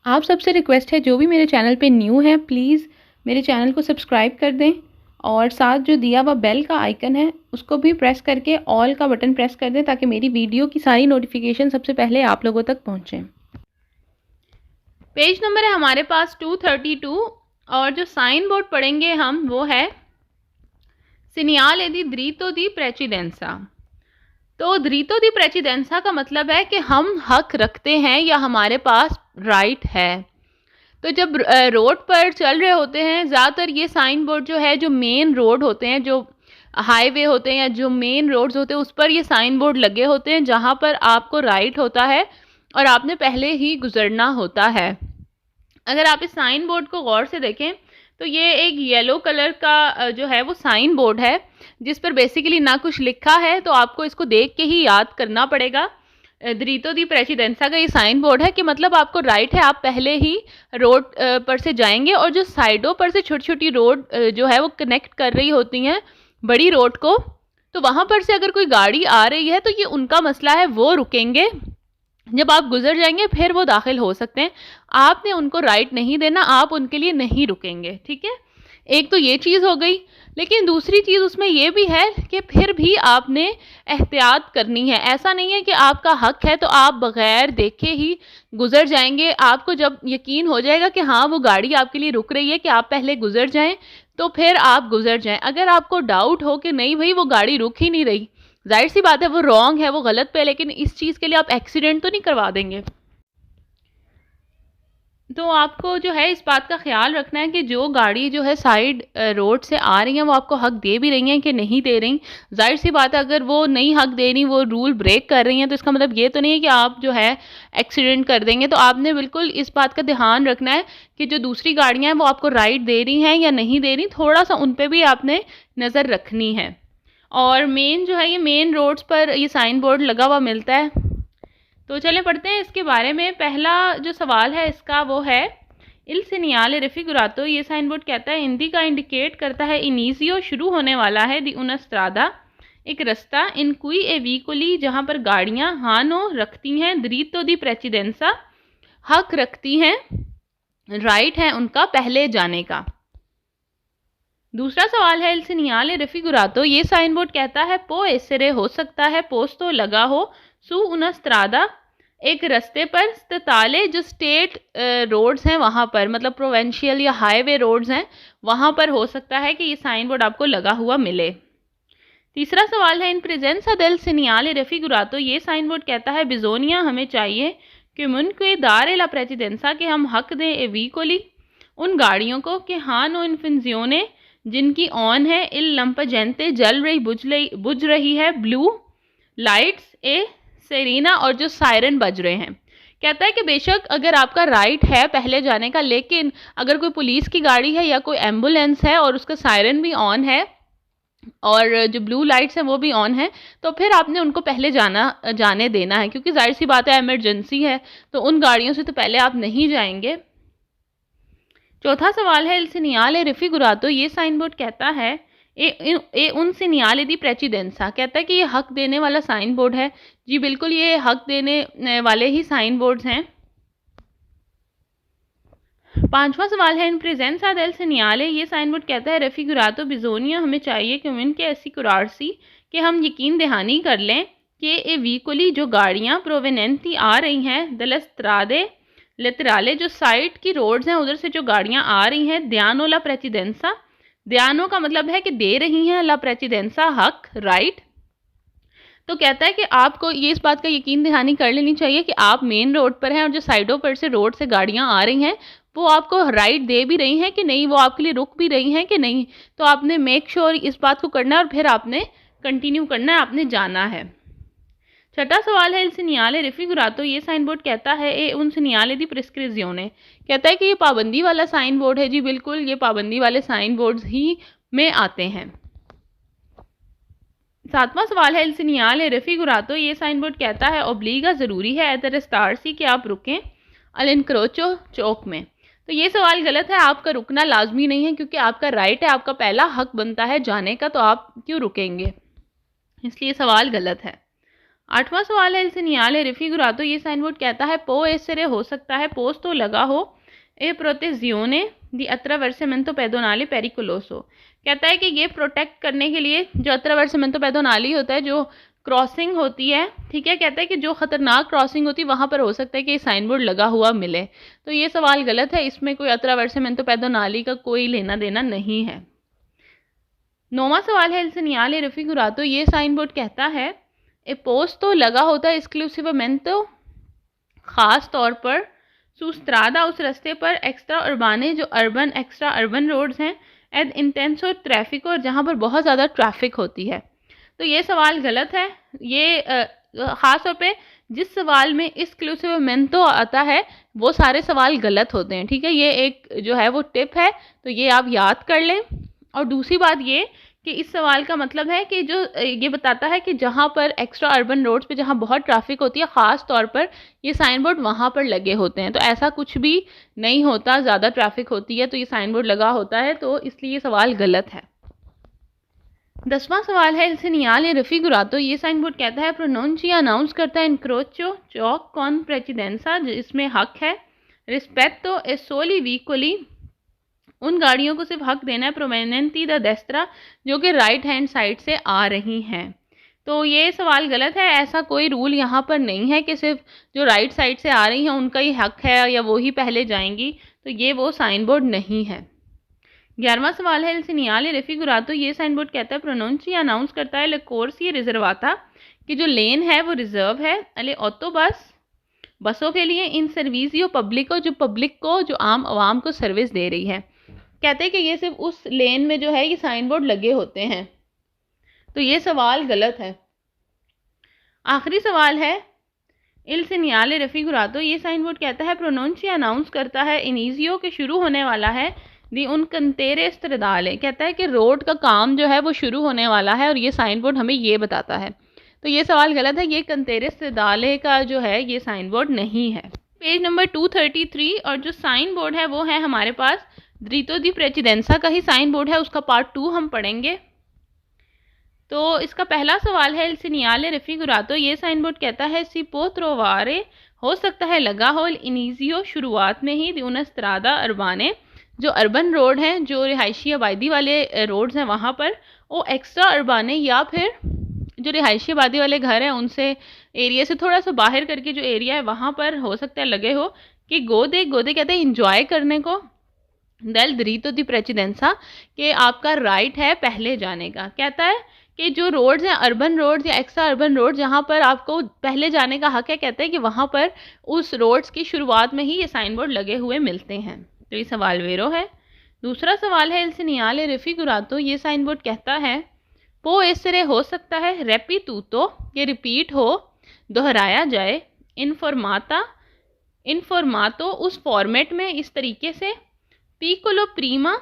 आप सबसे रिक्वेस्ट है, जो भी मेरे चैनल पे न्यू है प्लीज़ मेरे चैनल को सब्सक्राइब कर दें और साथ जो दिया हुआ बेल का आइकन है उसको भी प्रेस करके ऑल का बटन प्रेस कर दें ताकि मेरी वीडियो की सारी नोटिफिकेशन सबसे पहले आप लोगों तक पहुँचें। पेज नंबर है हमारे पास 232 और जो साइन बोर्ड पढ़ेंगे हम वो है segnale di diritto di precedenza। तो diritto di precedenza का मतलब है कि हम हक रखते हैं या हमारे पास राइट है। तो जब रोड पर चल रहे होते हैं, ज़्यादातर ये साइन बोर्ड जो है, जो मेन रोड होते हैं, जो हाईवे होते हैं या जो मेन रोड्स होते हैं, उस पर ये साइन बोर्ड लगे होते हैं जहाँ पर आपको राइट होता है और आपने पहले ही गुजरना होता है। अगर आप इस साइन बोर्ड को गौर से देखें तो ये एक येलो कलर का जो है वो साइन बोर्ड है जिस पर बेसिकली ना कुछ लिखा है, तो आपको इसको देख के ही याद करना पड़ेगा। दिरितो दी प्रेसिडेंसा का ये साइन बोर्ड है कि मतलब आपको राइट है, आप पहले ही रोड पर से जाएंगे और जो साइडों पर से छोटी छोटी रोड जो है वो कनेक्ट कर रही होती हैं बड़ी रोड को, तो वहाँ पर से अगर कोई गाड़ी आ रही है तो ये उनका मसला है, वो रुकेंगे। जब आप गुजर जाएंगे फिर वो दाखिल हो सकते हैं। आपने उनको राइट नहीं देना, आप उनके लिए नहीं रुकेंगे, ठीक है। एक तो ये चीज़ हो गई, लेकिन दूसरी चीज़ उसमें ये भी है कि फिर भी आपने एहतियात करनी है। ऐसा नहीं है कि आपका हक है तो आप बग़ैर देखे ही गुज़र जाएंगे। आपको जब यकीन हो जाएगा कि हाँ वो गाड़ी आपके लिए रुक रही है कि आप पहले गुज़र जाएं, तो फिर आप गुज़र जाएं। अगर आपको डाउट हो कि नहीं भाई वो गाड़ी रुक ही नहीं रही, जाहिर सी बात है वो रॉन्ग है, वो गलत पे है, लेकिन इस चीज़ के लिए आप एक्सीडेंट तो नहीं करवा देंगे। तो आपको जो है इस बात का ख्याल रखना है कि जो गाड़ी जो है साइड रोड से आ रही हैं वो आपको हक दे भी रही हैं कि नहीं दे रही। जाहिर सी बात है अगर वो नहीं हक दे रही, वो रूल ब्रेक कर रही हैं, तो इसका मतलब ये तो नहीं है कि आप जो है एक्सीडेंट कर देंगे। तो आपने बिल्कुल इस बात का ध्यान रखना है कि जो दूसरी गाड़ियाँ हैं वो आपको राइट दे रही हैं या नहीं दे रही, थोड़ा सा उन पर भी आपने नज़र रखनी है। और मेन जो है ये मेन रोड्स पर ये साइन बोर्ड लगा हुआ मिलता है। तो चलें पढ़ते हैं इसके बारे में। पहला जो सवाल है इसका वो है इल सेनियाले रेफिगुरातो। ये साइन बोर्ड कहता है हिंदी का इंडिकेट करता है इनिजियो शुरू होने वाला है, दी उनस्त्रादा एक रास्ता, इन कुई ए वीकोली जहाँ पर गाड़ियाँ हानो रखती हैं, दरीतो दी प्रेसिडेंसा हक रखती हैं, राइट है उनका पहले जाने का। दूसरा सवाल है इल सेनियाले रेफिगुरातो। ये साइन बोर्ड कहता है पो एसरे हो सकता है पोस्तो लगा हो सु उनस्त्रादा एक रास्ते पर, स्ताले जो स्टेट रोड्स हैं वहाँ पर, मतलब प्रोवेंशियल या हाईवे रोड्स हैं वहाँ पर हो सकता है कि ये साइन बोर्ड आपको लगा हुआ मिले। तीसरा सवाल है इन प्रेजेंसा देल सेनियाले रेफिगुरातो। ये साइन बोर्ड कहता है बिजोनिया हमें चाहिए कि मुनके दारे ला प्रेसिडेंसा के हम हक दें ए वीकोली उन गाड़ियों को कि हाँ नो इन्फिजियोने जिनकी ऑन है, इल लंपजेंते जल रही बुझ रही है, ब्लू लाइट्स ए सेरीना और जो सायरन बज रहे हैं। कहता है कि बेशक अगर आपका राइट है पहले जाने का, लेकिन अगर कोई पुलिस की गाड़ी है या कोई एम्बुलेंस है और उसका सायरन भी ऑन है और जो ब्लू लाइट्स हैं वो भी ऑन है, तो फिर आपने उनको पहले जाने देना है, क्योंकि जाहिर सी बात है इमरजेंसी है, तो उन गाड़ियों से तो पहले आप नहीं जाएंगे। चौथा सवाल है इल सेनियाले रेफिगुरातो। ये साइन बोर्ड कहता है ए उन सेनियाले दी प्रेसिडेंसा। कहता है कि ये हक देने वाला साइन बोर्ड है। जी बिल्कुल, ये हक देने वाले ही साइन बोर्ड्स हैं। पांचवा सवाल है इन प्रेजेंसा देल सेनियाले। ये साइन बोर्ड कहता है रेफिगुरातो बिजोनिया हमें चाहिए कि इनके ऐसी कुरारसी कि हम यकीन दहानी कर लें कि ए वीकोली जो गाड़ियाँ प्रोवेनेंती आ रही हैं दलस्त्रादे लेतराले जो साइड की रोड्स हैं उधर से जो गाड़ियाँ आ रही हैं, ध्यानो ला प्रेसिडेंसा, ध्यानो का मतलब है कि दे रही हैं, ला प्रेसिडेंसा हक राइट। तो कहता है कि आपको ये इस बात का यकीन दहानी कर लेनी चाहिए कि आप मेन रोड पर हैं और जो साइडों पर से रोड से गाड़ियाँ आ रही हैं वो आपको राइट दे भी रही हैं कि नहीं, वो आपके लिए रुक भी रही हैं कि नहीं। तो आपने मेक श्योर इस बात को करना है और फिर आपने कंटिन्यू करना है, आपने जाना है। छठा सवाल है इल सेनियाले रेफिगुरातो। ये साइन बोर्ड कहता है ए उन सेनियाले दी प्रिस्क्रिजियोने। कहता है कि ये पाबंदी वाला साइन बोर्ड है। जी बिल्कुल, ये पाबंदी वाले साइन बोर्ड्स ही में आते हैं। सातवां सवाल है इल सेनियाले रेफिगुरातो। ये साइन बोर्ड कहता है ओब्लीगा ज़रूरी है एदर स्टारसी कि आप रुकें अल इनक्रोचो चौक में। तो ये सवाल गलत है, आपका रुकना लाजमी नहीं है क्योंकि आपका राइट है, आपका पहला हक बनता है जाने का, तो आप क्यों रुकेंगे, इसलिए सवाल गलत है। 8वां सवाल है, il segnale raffigurato, ये साइन बोर्ड कहता है può essere हो सकता है, posto लगा हो, e protezione di attraversamento pedonale pericoloso, कहता है कि ये प्रोटेक्ट करने के लिए जो attraversamento pedonale होता है, जो क्रॉसिंग होती है, ठीक है, कहता है कि जो खतरनाक क्रॉसिंग होती है वहां पर हो सकता है कि साइन बोर्ड लगा हुआ मिले। तो ये सवाल गलत है, इसमें कोई attraversamento pedonale का कोई लेना देना नहीं है। 9वां सवाल है, il segnale raffigurato, ये साइन बोर्ड कहता है ए पोस्ट तो लगा होता है एक्सक्लूसिवमेंटो, खास तौर पर, सुस्त्रादा उस रास्ते पर, एक्स्ट्रा अर्बाने जो अर्बन एक्स्ट्रा अर्बन रोड्स हैं, एड इंटेंसो ट्रैफिक और जहाँ पर बहुत ज़्यादा ट्रैफिक होती है। तो ये सवाल गलत है। ये ख़ास तौर पे जिस सवाल में एक्सक्लूसिवमेंटो आता है वो सारे सवाल गलत होते हैं, ठीक है। ये एक जो है वो टिप है, तो ये आप याद कर लें। और दूसरी बात ये कि इस सवाल का मतलब है कि जो ये बताता है कि जहाँ पर एक्स्ट्रा अर्बन रोड्स पे जहाँ बहुत ट्रैफिक होती है, ख़ास तौर पर ये साइन बोर्ड वहाँ पर लगे होते हैं। तो ऐसा कुछ भी नहीं होता, ज़्यादा ट्रैफिक होती है तो ये साइन बोर्ड लगा होता है, तो इसलिए ये सवाल गलत है। 10वां सवाल है, il segnale raffigurato, ये साइन बोर्ड कहता है प्रोनोंचिया अनाउंस करता है इंक्रोचो चौक कॉन प्रेसिडेंसा, जिसमें हक है, रिस्पेक्टो ए सोली वीकोली, उन गाड़ियों को सिर्फ हक देना है, प्रोवेनेंटी द डेस्त्रा, जो कि राइट हैंड साइड से आ रही हैं। तो ये सवाल गलत है, ऐसा कोई रूल यहाँ पर नहीं है कि सिर्फ जो राइट साइड से आ रही हैं उनका ही हक है या वो ही पहले जाएंगी, तो ये वो साइन बोर्ड नहीं है। 11वां सवाल है, il segnale raffigurato, ये साइन बोर्ड कहता है प्रोनोंचिया अनाउंस करता है ले corsia riservata, कि जो लेन है वो रिजर्व है, अले ऑटो बसों के लिए, इन सर्विसियो पब्लिको, जो पब्लिक को, जो आम आवाम को सर्विस दे रही है। कहते हैं कि ये सिर्फ उस लेन में जो है ये साइन बोर्ड लगे होते हैं, तो ये सवाल गलत है। आखिरी सवाल है, il segnale raffigurato, ये साइन बोर्ड कहता है प्रोनोंचिया अनाउंस करता है इनिजियो के शुरू होने वाला है, दी उन कंतेरे स्त्रदाले, कहता है कि रोड का काम जो है वो शुरू होने वाला है और ये साइन बोर्ड हमें ये बताता है। तो ये सवाल गलत है, ये कंतेरे स्त्रदाले का जो है ये साइन बोर्ड नहीं है। पेज नंबर 233 और जो साइन बोर्ड है वो है हमारे पास ड्रितो दी प्रेसिडेंसा का ही साइन बोर्ड है, उसका पार्ट 2 हम पढ़ेंगे। तो इसका पहला सवाल है, il segnale raffigurato, ये साइन बोर्ड कहता है सी पो trovare, हो सकता है लगा हो, इनिजियो शुरुआत में ही, दी una strada urbane, जो अर्बन रोड हैं, जो रिहायशी आबादी वाले रोड्स हैं वहाँ पर, वो एक्स्ट्रा अर्बाने या फिर जो रिहायशी आबादी वाले घर हैं उनसे एरिया से थोड़ा सा बाहर करके जो एरिया है वहाँ पर हो सकता है लगे हो, कि गोदे कहते हैं इंजॉय करने को, डेल ड्रितो दी प्रेसिडेंसा, कि आपका राइट है पहले जाने का। कहता है कि जो रोड्स हैं अर्बन रोड्स या एक्स्ट्रा अर्बन रोड जहाँ पर आपको पहले जाने का हक है, कहते हैं कि वहाँ पर उस रोड्स की शुरुआत में ही ये साइन बोर्ड लगे हुए मिलते हैं। तो ये सवाल वेरो है। दूसरा सवाल है, il segnale raffigurato, ये साइन बोर्ड कहता है पो एसरे, हो सकता है, रेपिटूतो, ये रिपीट हो, दोहराया जाए, इन्फॉर्मातो उस फॉर्मेट में, इस तरीके से, पिकोलो प्रीमा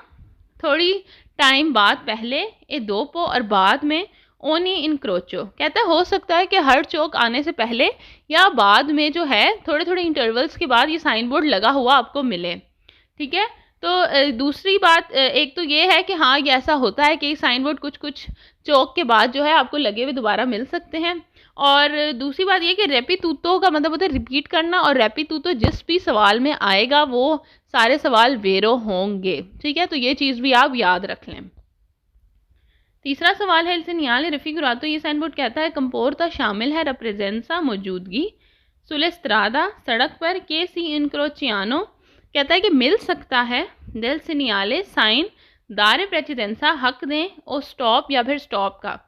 थोड़ी टाइम बाद पहले, ए दोपो और बाद में, ओनी इनक्रोचो, कहता है हो सकता है कि हर चौक आने से पहले या बाद में जो है थोड़े थोड़े इंटरवल्स के बाद ये साइन बोर्ड लगा हुआ आपको मिले, ठीक है। तो दूसरी बात एक तो ये है कि हाँ ये ऐसा होता है कि साइन बोर्ड कुछ चौक के बाद जो है आपको लगे हुए दोबारा मिल सकते हैं। और दूसरी बात ये कि रेपिटूतो का मतलब होता है रिपीट करना, और रेपिटूतो जिस भी सवाल में आएगा वो सारे सवाल वेरो होंगे, ठीक है। तो ये चीज़ भी आप याद रख लें। तीसरा सवाल है, il segnale raffigurato, ये साइन बोर्ड कहता है कंपोर्ता शामिल है, represenza मौजूदगी, सुले स्त्रादा सड़क पर, के सी इनक्रोचियानो, कहता है कि मिल सकता है, del segnale साइन, दारे प्रेसिडेंसा हक दें, और स्टॉप या फिर स्टॉप का,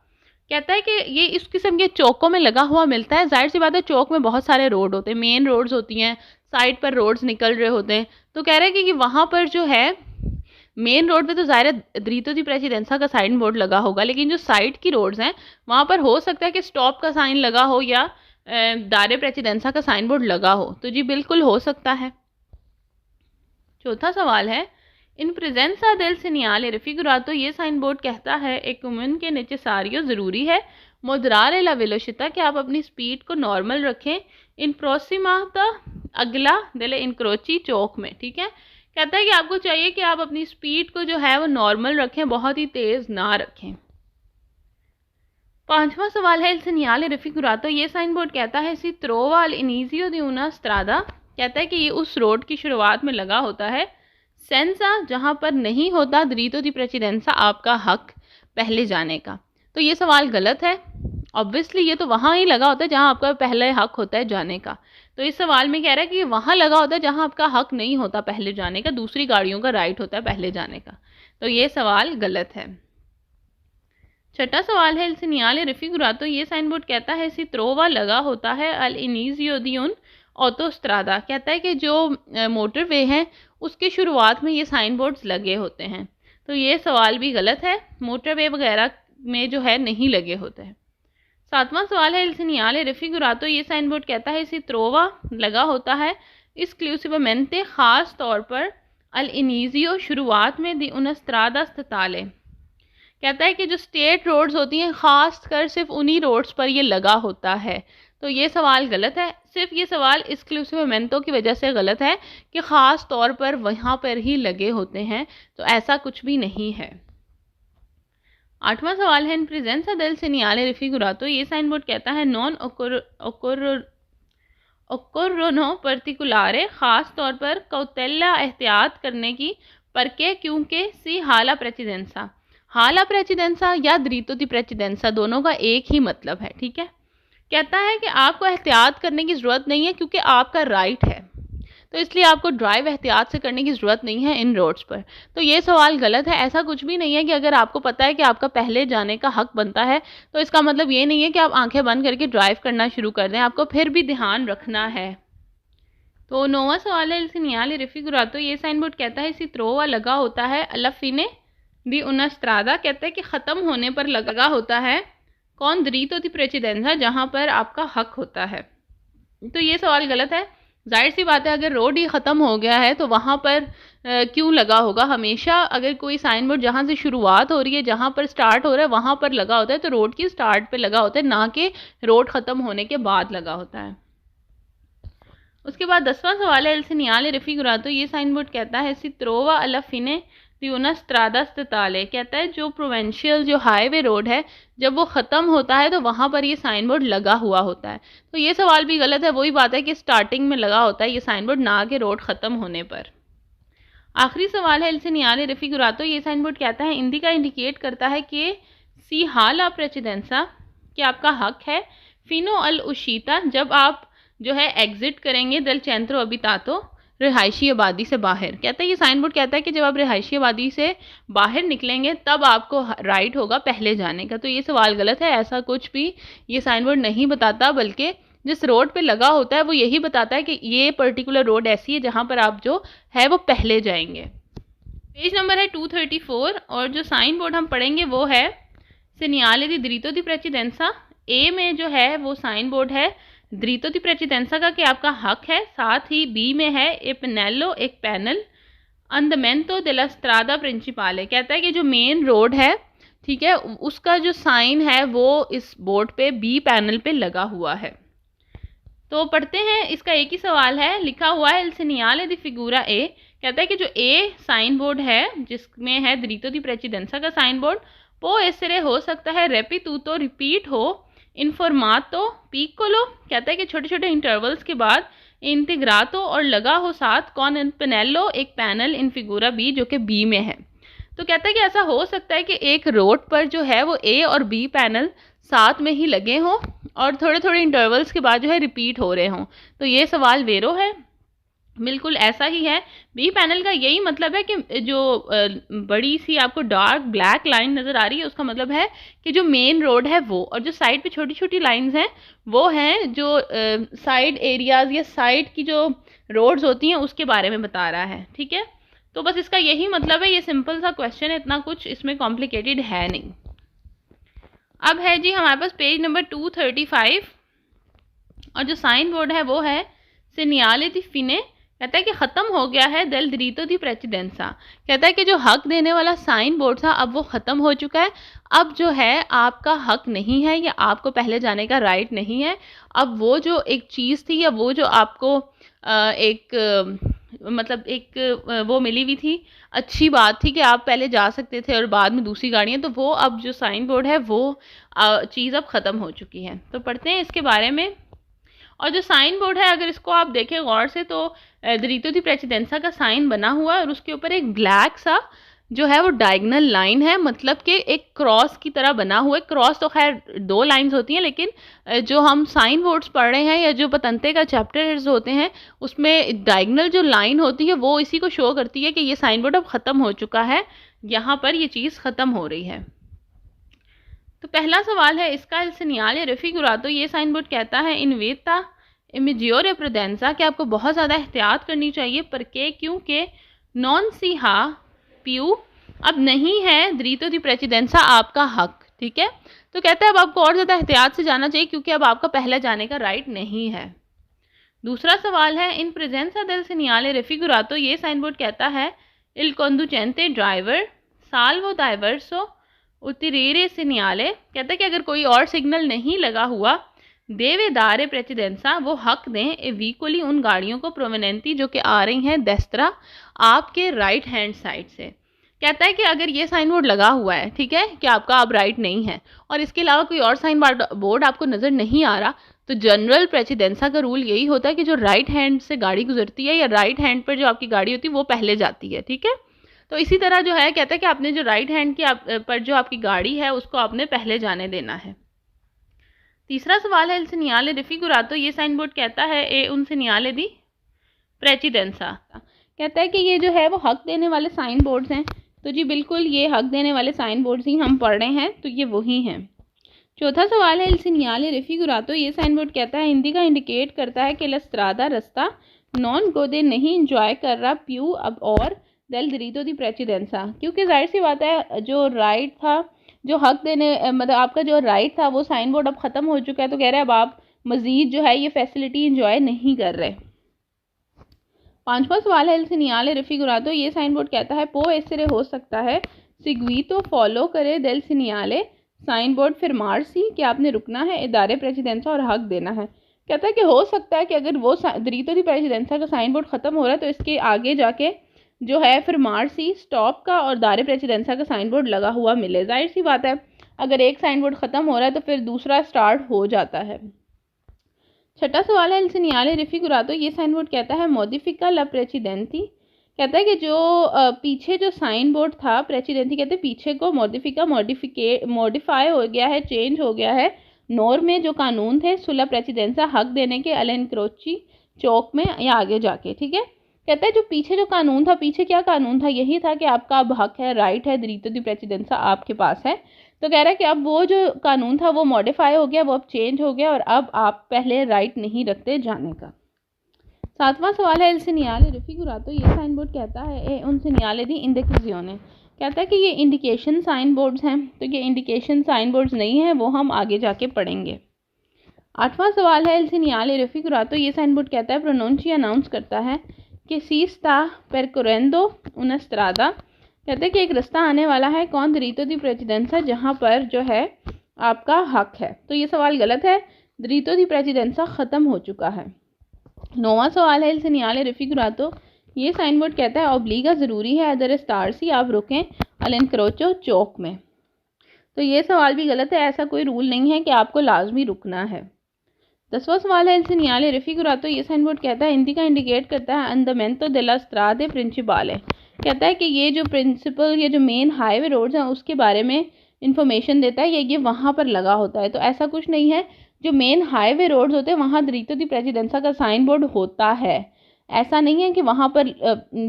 कहता है कि ये इस किस्म के चौकों में लगा हुआ मिलता है। जाहिर सी बात है चौक में बहुत सारे रोड होते हैं, मेन रोड्स होती हैं, साइड पर रोड्स निकल रहे होते हैं, तो कह रहे हैं कि वहाँ पर जो है मेन रोड पे तो ज़ाहिर है ड्रितो दी प्रेसिडेंसा का साइन बोर्ड लगा होगा, लेकिन जो साइड की रोड्स हैं वहाँ पर हो सकता है कि स्टॉप का साइन लगा हो या दारे प्रेसिडेंसा का साइन बोर्ड लगा हो। तो जी बिल्कुल हो सकता है। चौथा सवाल है, इन प्रेजेंसा del segnale raffigurato, ये साइन बोर्ड कहता है एक कम्युन के नेसेसारियो ज़रूरी है, moderare la velocità, कि आप अपनी स्पीड को नॉर्मल रखें, इन proximata अगला delle incroci चौक में, ठीक है। कहता है कि आपको चाहिए कि आप अपनी स्पीड को जो है वो नॉर्मल रखें, बहुत ही तेज़ ना रखें। पांचवा सवाल है, il segnale raffigurato, ये साइन बोर्ड कहता है si trova all'inizio di una strada, कहता है कि ये उस रोड की शुरुआत में लगा होता है, senza जहाँ पर नहीं होता diritto di precedenza, आपका हक पहले जाने का। तो ये सवाल गलत है। ऑब्वियसली ये तो वहाँ ही लगा होता है जहाँ आपका पहले हक होता है जाने का। तो इस सवाल में कह रहा है कि वहाँ लगा होता है जहाँ आपका हक नहीं होता पहले जाने का, दूसरी गाड़ियों का राइट होता है पहले जाने का। तो ये सवाल गलत है। छठा सवाल है, il segnale raffigurato, ये साइन बोर्ड कहता है si trova लगा होता है all'inizio di un autostrada, कहता है कि जो मोटरवे है उसके शुरुआत में ये साइन बोर्ड्स लगे होते हैं। तो ये सवाल भी गलत है, मोटरवे वगैरह में जो है नहीं लगे होते हैं। सातवां सवाल है, il segnale raffigurato, ये साइन बोर्ड कहता है si trova लगा होता है esclusivamente, खास तौर पर all'inizio शुरुआत में di una strada statale, कहता है कि जो स्टेट रोड्स होती हैं ख़ास कर सिर्फ उन्हीं रोड्स पर ये लगा होता है। तो ये सवाल गलत है। सिर्फ ये सवाल एक्सक्लूसिवमेंटो की वजह से गलत है कि ख़ास तौर पर वहाँ पर ही लगे होते हैं, तो ऐसा कुछ भी नहीं है। आठवां सवाल है, इन प्रेजेंसा del segnale raffigurato, ये साइन बोर्ड कहता है non occorrono particolare, ख़ास तौर पर कौतेला एहतियात करने की, परके क्योंकि सी हाला प्रेसिडेंसा, हाला प्रेसिडेंसा या द्रीतो दी प्रेसिडेंसा दोनों का एक ही मतलब है। ठीक है, कहता है कि आपको एहतियात करने की ज़रूरत नहीं है क्योंकि आपका राइट है, तो इसलिए आपको ड्राइव एहतियात से करने की ज़रूरत नहीं है इन रोड्स पर। तो ये सवाल गलत है। ऐसा कुछ भी नहीं है कि अगर आपको पता है कि आपका पहले जाने का हक बनता है तो इसका मतलब ये नहीं है कि आप आंखें बंद करके ड्राइव करना शुरू कर दें, आपको फिर भी ध्यान रखना है। तो नौवां सवाल है, il segnale raffigurato, ये साइन बोर्ड कहता है si trova लगा होता है alla fine दी una strada, कहता है कि ख़त्म होने पर लगा होता है कौन diritto di precedenza, जहाँ पर आपका हक होता है। तो ये सवाल गलत है। जाहिर सी बात है, अगर रोड ही ख़त्म हो गया है तो वहाँ पर क्यों लगा होगा। हमेशा अगर कोई साइन बोर्ड जहाँ से शुरुआत हो रही है, जहाँ पर स्टार्ट हो रहा है वहाँ पर लगा होता है तो रोड की स्टार्ट पे लगा होता है, ना कि रोड ख़त्म होने के बाद लगा होता है। उसके बाद 10वां सवाल है, il segnale raffigurato, ये साइन बोर्ड कहता है si trova alla fine di una strada statale, कहता है जो प्रोवेंशियल जो हाईवे रोड है जब वो ख़त्म होता है तो वहाँ पर ये साइन बोर्ड लगा हुआ होता है। तो ये सवाल भी गलत है। वही बात है कि स्टार्टिंग में लगा होता है ये साइन बोर्ड, ना कि रोड ख़त्म होने पर। आखिरी सवाल है, il segnale raffigurato, ये साइन बोर्ड कहता है इंडिका इंडिकेट करता है कि सी हाला प्रेसिडेंसा, कि आपका हक है फिनो अल उशीता, जब आप जो है एग्जिट करेंगे दल चेंट्रो अबितातो, रिहायशी आबादी से बाहर। कहता है ये साइन बोर्ड कहता है कि जब आप रिहायशी आबादी से बाहर निकलेंगे तब आपको राइट होगा पहले जाने का। तो ये सवाल गलत है। ऐसा कुछ भी ये साइन बोर्ड नहीं बताता, बल्कि जिस रोड पे लगा होता है वो यही बताता है कि ये पर्टिकुलर रोड ऐसी है जहाँ पर आप जो है वो पहले जाएंगे। पेज नंबर है 234 और जो साइन बोर्ड हम पढ़ेंगे वो है segnale di diritto di precedenza। ए में जो है वो साइन बोर्ड है diritto di precedenza का, कि आपका हक है। साथ ही बी में है ए पेनेलो, एक panel, andamento della strada principale, कहता है कि जो मेन रोड है, ठीक है, उसका जो साइन है वो इस बोर्ड पे बी पैनल पे लगा हुआ है। तो पढ़ते हैं, इसका एक ही सवाल है, लिखा हुआ है il segnale di figura A, कहता है कि जो ए साइन बोर्ड है जिसमें है diritto di precedenza का साइन बोर्ड, वो essere हो सकता है repetuto, रिपीट हो, इन्फॉर्मातो पिकोलो, कहता है कि छोटे छोटे इंटरवल्स के बाद, इंटीग्रातो और लगा हो साथ कौन, पेनेलो, एक पैनल, इन फिगूरा बी, जो कि बी में है। तो कहता है कि ऐसा हो सकता है कि एक रोड पर जो है वो ए और बी पैनल साथ में ही लगे हों और थोड़े थोड़े इंटरवल्स के बाद जो है रिपीट हो रहे हों। तो ये सवाल वेरो है, बिल्कुल ऐसा ही है। बी पैनल का यही मतलब है कि जो बड़ी सी आपको डार्क ब्लैक लाइन नज़र आ रही है उसका मतलब है कि जो मेन रोड है वो, और जो साइड पे छोटी छोटी लाइंस हैं वो हैं जो साइड एरियाज़ या साइड की जो रोड्स होती हैं उसके बारे में बता रहा है। ठीक है, तो बस इसका यही मतलब है। ये सिंपल सा क्वेश्चन है, इतना कुछ इसमें कॉम्प्लिकेटेड है नहीं। अब है जी हमारे पास पेज नंबर 235 और जो साइन बोर्ड है वो है segnale di fine, कहता है कि ख़त्म हो गया है del diritto di precedenza, कहता है कि जो हक देने वाला साइन बोर्ड था अब वो ख़त्म हो चुका है। अब जो है आपका हक नहीं है या आपको पहले जाने का राइट नहीं है। अब वो जो एक चीज़ थी या वो जो आपको एक मतलब एक वो मिली हुई थी, अच्छी बात थी कि आप पहले जा सकते थे और बाद में दूसरी गाड़ियाँ, तो वो अब जो साइन बोर्ड है वो चीज़ अब ख़त्म हो चुकी है। तो पढ़ते हैं इसके बारे में। और जो साइन बोर्ड है अगर इसको आप देखें गौर से तो दिरितो दी प्रेसिडेंसा का साइन बना हुआ है और उसके ऊपर एक ब्लैक सा जो है वो डायगनल लाइन है, मतलब कि एक क्रॉस की तरह बना हुआ है। क्रॉस तो खैर 2 लाइंस होती हैं, लेकिन जो हम साइन बोर्ड्स पढ़ रहे हैं या जो पतंते का चैप्टर्स होते हैं उसमें डायगनल जो लाइन होती है वो इसी को शो करती है कि ये साइन बोर्ड अब ख़त्म हो चुका है, यहाँ पर ये चीज़ ख़त्म हो रही है। तो पहला सवाल है इसका, इल सेनियाले रेफिगुरातो, ये साइन बोर्ड कहता है इन वेता इमिजियोरे प्रूडेंसा, कि आपको बहुत ज़्यादा एहतियात करनी चाहिए। पर के क्योंकि नॉन सी हा प्यू, अब नहीं है दिरितो दी प्रेसिडेंसा आपका हक, ठीक है। तो कहता है अब आपको और ज़्यादा एहतियात से जाना चाहिए क्योंकि अब आपका पहले जाने का राइट नहीं है। दूसरा सवाल है इन प्रेजेंसा देल सेनियाले रेफिगुरातो, ये साइन बोर्ड कहता है इल कंडुचेंटे ड्राइवर साल्वो डाइवर्सो उतिरेरे सेनियाले, कहता है कि अगर कोई और सिग्नल नहीं लगा हुआ देवेदारे प्रेसिडेंसा, वो हक दें एविकोली उन गाड़ियों को प्रोवेनेंटी जो कि आ रही हैं देस्त्रा आपके राइट हैंड साइड से। कहता है कि अगर ये साइन बोर्ड लगा हुआ है, ठीक है, कि आपका अब राइट नहीं है और इसके अलावा कोई और साइन बोर्ड आपको नज़र नहीं आ रहा, तो जनरल प्रेसिडेंसा का रूल यही होता है कि जो राइट हैंड से गाड़ी गुजरती है या राइट हैंड पर जो आपकी गाड़ी होती है वो पहले जाती है, ठीक है। तो इसी तरह जो है कहता है कि आपने जो राइट हैंड की पर जो आपकी गाड़ी है उसको आपने पहले जाने देना है। तीसरा सवाल है इल सेनियाले रेफिगुरातो, ये साइन बोर्ड कहता है ए उन सेनियाले दी प्रेसिडेंसा, कहता है कि ये जो है वो हक देने वाले साइन बोर्ड्स हैं। तो जी बिल्कुल ये हक देने वाले साइन बोर्ड्स ही हम पढ़ रहे हैं, तो ये वही हैं। चौथा सवाल है इल सेनियाले रेफिगुरातो, ये साइन बोर्ड कहता है हिंदी का इंडिकेट करता है कि लस्त्रादा रास्ता नॉन गोदे नहीं इंजॉय कर रहा प्यू अब और देल दिरितो दी प्रेसिडेंसा, क्योंकि जाहिर सी बात है जो राइट था, जो हक देने मतलब आपका जो राइट था वो साइन बोर्ड अब ख़त्म हो चुका है, तो कह रहे हैं अब आप मज़ीद जो है ये फैसिलिटी इंजॉय नहीं कर रहे। पांचवा सवाल है इल सेनियाले रेफिगुरातो, ये साइन बोर्ड कहता है पो ऐसे हो सकता है सिग्वीतो फॉलो करे देल सेनियाले साइन बोर्ड फिर मार्सी, कि आपने रुकना है इदारे प्रेसिडेंसा और हक देना है। कहता है कि हो सकता है कि अगर वो दिरितो दी प्रेसिडेंसा का साइन बोर्ड ख़त्म हो रहा है तो इसके आगे जाके जो है फिर मार्सी स्टॉप का और दारे प्रेसिडेंसा का साइन बोर्ड लगा हुआ मिले। जाहिर सी बात है अगर एक साइन बोर्ड ख़त्म हो रहा है तो फिर दूसरा स्टार्ट हो जाता है। छठा सवाल है इल सेनियाले रेफिगुरातो, ये साइन बोर्ड कहता है मॉडिफिका ला प्रेसिडेंटी, कहता है कि जो पीछे जो साइन बोर्ड था प्रेसिडेंटी, कहते हैं पीछे को मॉडिफाई हो गया है, चेंज हो गया है। नॉर्म में जो कानून थे सुला प्रेसिडेंसा हक देने के अलेन क्रोची चौक में या आगे जाके, ठीक है। कहता है जो पीछे जो कानून था, पीछे क्या कानून था, यही था कि आपका अब हक है, राइट है, दिरितो दी प्रेसिडेंसा आपके पास है। तो कह रहा है कि अब वो जो कानून था वो मॉडिफाई हो गया, वो अब चेंज हो गया और अब आप पहले राइट नहीं रखते जाने का। सातवां सवाल है इल सेनियाले रेफिगुरातो, ये साइन बोर्ड कहता है ए उन सेनियाले दी इंडिकेशियोने, कहता है कि ये इंडिकेशन साइन बोर्ड्स हैं, तो ये इंडिकेशन साइन बोर्ड्स नहीं है, वो हम आगे जाके पढ़ेंगे। आठवां सवाल है इल सेनियाले रेफिगुरातो, ये साइन बोर्ड कहता है प्रोनोंची अनाउंस करता है कि सीस्ता परकोरेंदो उन स्त्रादा, कहते हैं कि एक रास्ता आने वाला है कौन दिरितो दी प्रेसिडेंसा, जहाँ पर जो है आपका हक है। तो ये सवाल गलत है, दिरितो दी प्रेसिडेंसा ख़त्म हो चुका है। नौवां सवाल है इल सेनियाले रेफिगुरातो, ये साइन बोर्ड कहता है ऑब्लीगा ज़रूरी है अदर स्टारसी, आप रुकें अलेन क्रोचो चौक में। तो ये सवाल भी गलत है, ऐसा कोई रूल नहीं है कि आपको लाजमी रुकना है। 10वां सवाल है इल सेनियाले रेफिगुरातो, ये साइन बोर्ड कहता है हिंदी का इंडिकेट करता है अंडमेंटो देला स्त्रादे प्रिंसिपाले, कहता है कि ये जो प्रिंसिपल, ये जो मेन हाईवे रोड्स हैं उसके बारे में इंफॉर्मेशन देता है, ये वहाँ पर लगा होता है। तो ऐसा कुछ नहीं है, जो मेन हाईवे रोड्स होते हैं वहाँ दिरितो दी प्रेसिडेंसा का साइन बोर्ड होता है। ऐसा नहीं है कि वहाँ पर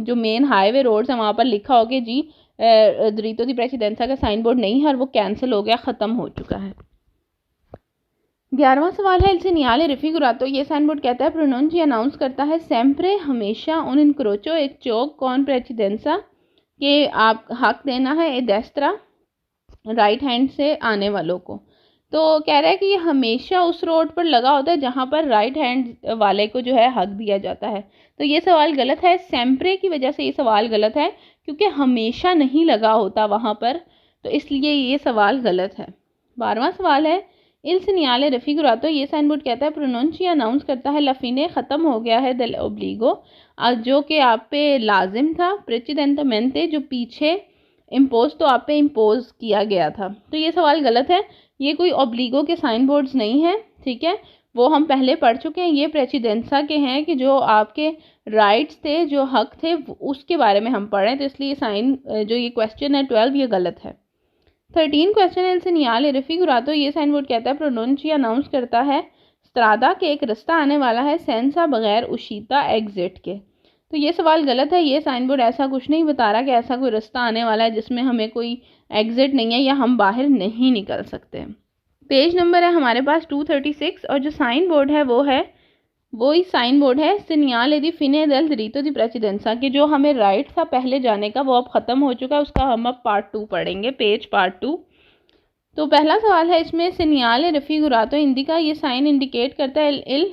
जो मेन हाईवे रोड्स हैं वहाँ पर लिखा हो कि जी दिरितो दी प्रेसिडेंसा का साइन बोर्ड नहीं है और वो कैंसिल हो गया, ख़त्म हो चुका है। 11वां सवाल है इल सेनियाले रेफिगुरातो, ये साइन बोर्ड कहता है प्रोनोंची अनाउंस करता है सेम्प्रे हमेशा उन इनक्रोचो एक चौक कौन प्रेसिडेंसा, के आप हक देना है ए देस्त्रा राइट हैंड से आने वालों को। तो कह रहा है कि ये हमेशा उस रोड पर लगा होता है जहाँ पर राइट हैंड वाले को जो है हक दिया जाता है। तो ये सवाल गलत है, सेम्प्रे की वजह से ये सवाल गलत है क्योंकि हमेशा नहीं लगा होता वहाँ पर, तो इसलिए ये सवाल गलत है। 12वां सवाल है इल सिनियाले रफिगुरातो, ये साइन बोर्ड कहता है प्रोनाउंस या अनाउंस करता है लफिने, ख़त्म हो गया है दल ओब्लिगो, जो कि आप पे लाजिम था, प्रेसिडेंटमेंटे, जो पीछे, इम्पोज तो आप पे इम्पोज किया गया था। तो ये सवाल गलत है, ये कोई ओब्लिगो के साइन बोर्ड्स नहीं है, ठीक है, वो हम पहले पढ़ चुके हैं। ये प्रेसिडेंसा के हैं कि जो आपके राइट्स थे, जो हक थे, उसके बारे में हम पढ़ रहे हैं, तो इसलिए साइन जो ये क्वेश्चन है 12 ये गलत है। 13 क्वेश्चन है सिनियाले रफिगुरातो, ये साइन बोर्ड कहता है प्रोनाउंस या अनाउंस करता है स्त्रादा के एक रास्ता आने वाला है सेंसा बगैर उशीता एग्जिट के। तो ये सवाल गलत है, ये साइन बोर्ड ऐसा कुछ नहीं बता रहा कि ऐसा कोई रास्ता आने वाला है जिसमें हमें कोई एग्जिट नहीं है या हम बाहर नहीं निकल सकते। पेज नंबर है हमारे पास 236 और जो साइन बोर्ड है वो ही साइन बोर्ड है सिनियाले दी फिने del diritto di precedenza, कि जो हमें राइट था पहले जाने का वो अब ख़त्म हो चुका है, उसका हम अब पार्ट 2 पढ़ेंगे, पेज पार्ट 2। तो पहला सवाल है इसमें सिनियाले रफिगुरातो इंडिका, ये साइन इंडिकेट करता है इल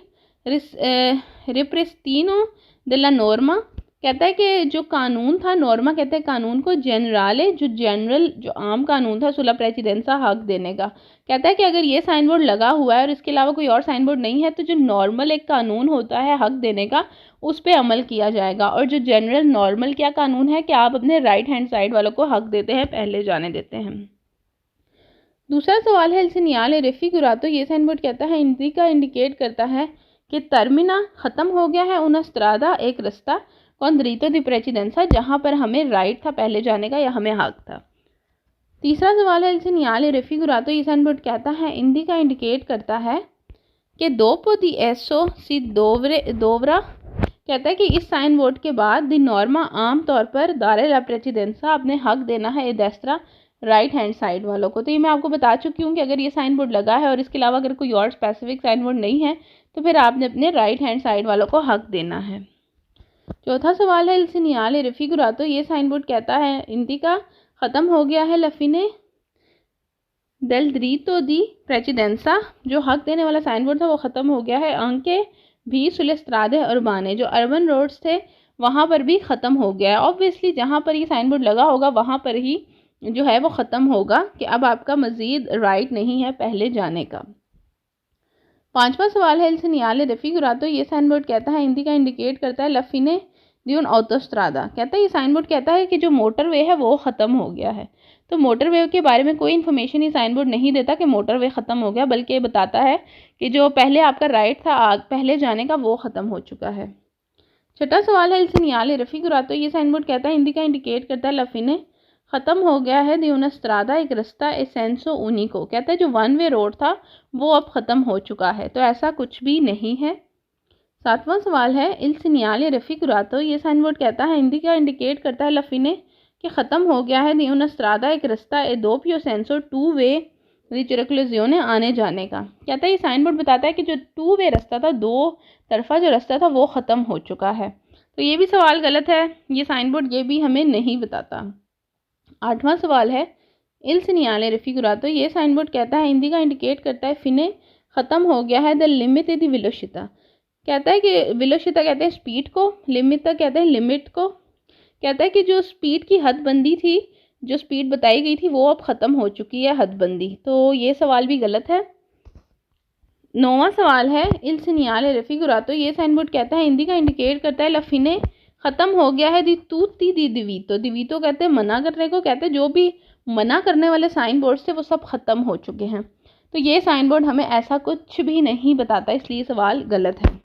रिप्रिस्टिनो della norma, कहता है कि जो कानून था, नॉर्मा कहते हैं कानून को, जनरले जो जनरल जो आम कानून था, सुला प्रेसिडेंसा हक देने का। कहता है कि अगर ये साइन बोर्ड लगा हुआ है और इसके अलावा कोई और साइन बोर्ड नहीं है तो जो नॉर्मल एक कानून होता है हक देने का, उस पर अमल किया जाएगा। और जो जनरल नॉर्मल क्या कानून है कि आप अपने राइट हैंड साइड वालों को हक देते हैं, पहले जाने देते हैं। दूसरा सवाल है सिनियाले रफिगुरातो, ये साइन बोर्ड कहता है इंडिका इंडिकेट करता है कि टर्मिना ख़त्म हो गया है, उन स्त्रादा एक रास्ता, कौन दिरितो दी प्रेसिडेंसा, जहाँ पर हमें राइट था पहले जाने का या हमें हक था। तीसरा सवाल है सिनियाले रफिगुरातो, ये साइन बोर्ड कहता है इंडिका इंडिकेट करता है कि दोपो दी एसो सी दोवरा, कहता है कि इस साइन बोर्ड के बाद दी नॉर्मा आम तौर पर दारे ला प्रेसिडेंसा, अपने हक देना है एडेस्ट्रा राइट हैंड साइड वालों को। तो ये मैं आपको बता चुकी हूँ कि अगर ये साइन बोर्ड लगा है और इसके अलावा अगर कोई और स्पेसिफिक साइन बोर्ड नहीं है तो फिर आपने अपने राइट हैंड साइड वालों को हक देना है। चौथा सवाल है सिनियाले रफिगुरातो, ये साइन बोर्ड कहता है इंडिका ख़त्म हो गया है लफिने del diritto di precedenza, जो हक देने वाला साइन बोर्ड था वो ख़त्म हो गया है। अंके भी सुले स्त्रादे उर्बाने, जो अर्बन रोड्स थे वहाँ पर भी ख़त्म हो गया है। ऑब्वियसली जहाँ पर ये साइन बोर्ड लगा होगा वहाँ पर ही जो है वो ख़त्म होगा कि अब आपका मज़ीद राइट नहीं है पहले जाने का। पांचवा सवाल है सिनियाले रफिगुरातो, ये साइन बोर्ड कहता है इंडिका इंडिकेट करता है लफिने दी उन ऑटोस्ट्रादा, कहता है ये साइन बोर्ड कहता है कि जो मोटरवे है वो ख़त्म हो गया है। तो मोटरवे के बारे में कोई इन्फॉर्मेशन ये साइन बोर्ड नहीं देता कि मोटरवे ख़त्म हो गया, बल्कि ये बताता है कि जो पहले आपका राइट था पहले जाने का वो ख़त्म हो चुका है। छठा सवाल है सिनियाले रफिगुरातो, ये साइन बोर्ड कहता है इंडिका इंडिकेट करता है लफिने ख़त्म हो गया है दी उन स्त्रादा एक रास्ता एसेंसो उनिको, कहता है जो वन वे रोड था वो अब ख़त्म हो चुका है। तो ऐसा कुछ भी नहीं है। सातवां सवाल है इल सिनियाले रफिगुरातो, ये साइन बोर्ड कहता है इंडिका इंडिकेट करता है लफिने कि ख़त्म हो गया है दी उन स्त्रादा एक रास्ता ए दोपियो सेंसो टू वे रिचरक्लोजियोने आने जाने का, कहता है ये साइन बोर्ड बताता है कि जो टू वे रास्ता था, दो तरफा जो रास्ता था वो ख़त्म हो चुका है। तो ये भी सवाल गलत है, ये साइन बोर्ड ये भी हमें नहीं बताता। आठवां सवाल है इल सिनियाले रफिगुरातो, ये साइन बोर्ड कहता है इंडिका इंडिकेट करता है फिने ख़त्म हो गया है द लिमिट दी विलोशिता, कहता है कि विलोशिता कहते हैं स्पीड को, लिमिट कहते हैं लिमिट को, कहता है कि जो स्पीड की हदबंदी थी, जो स्पीड बताई गई थी वो अब ख़त्म हो चुकी है हदबंदी। तो ये सवाल भी गलत है। नौवां सवाल है इल सिनियाले रफिगुरातो, ये साइन बोर्ड कहता है इंडिका इंडिकेट करता है लफिने ख़त्म हो गया है दी तूती दी दिवीतो, दिवीतो कहते हैं मना करने को, कहते हैं जो भी मना करने वाले साइन बोर्ड्स थे वो सब ख़त्म हो चुके हैं। तो ये साइन बोर्ड हमें ऐसा कुछ भी नहीं बताता, इसलिए सवाल गलत है।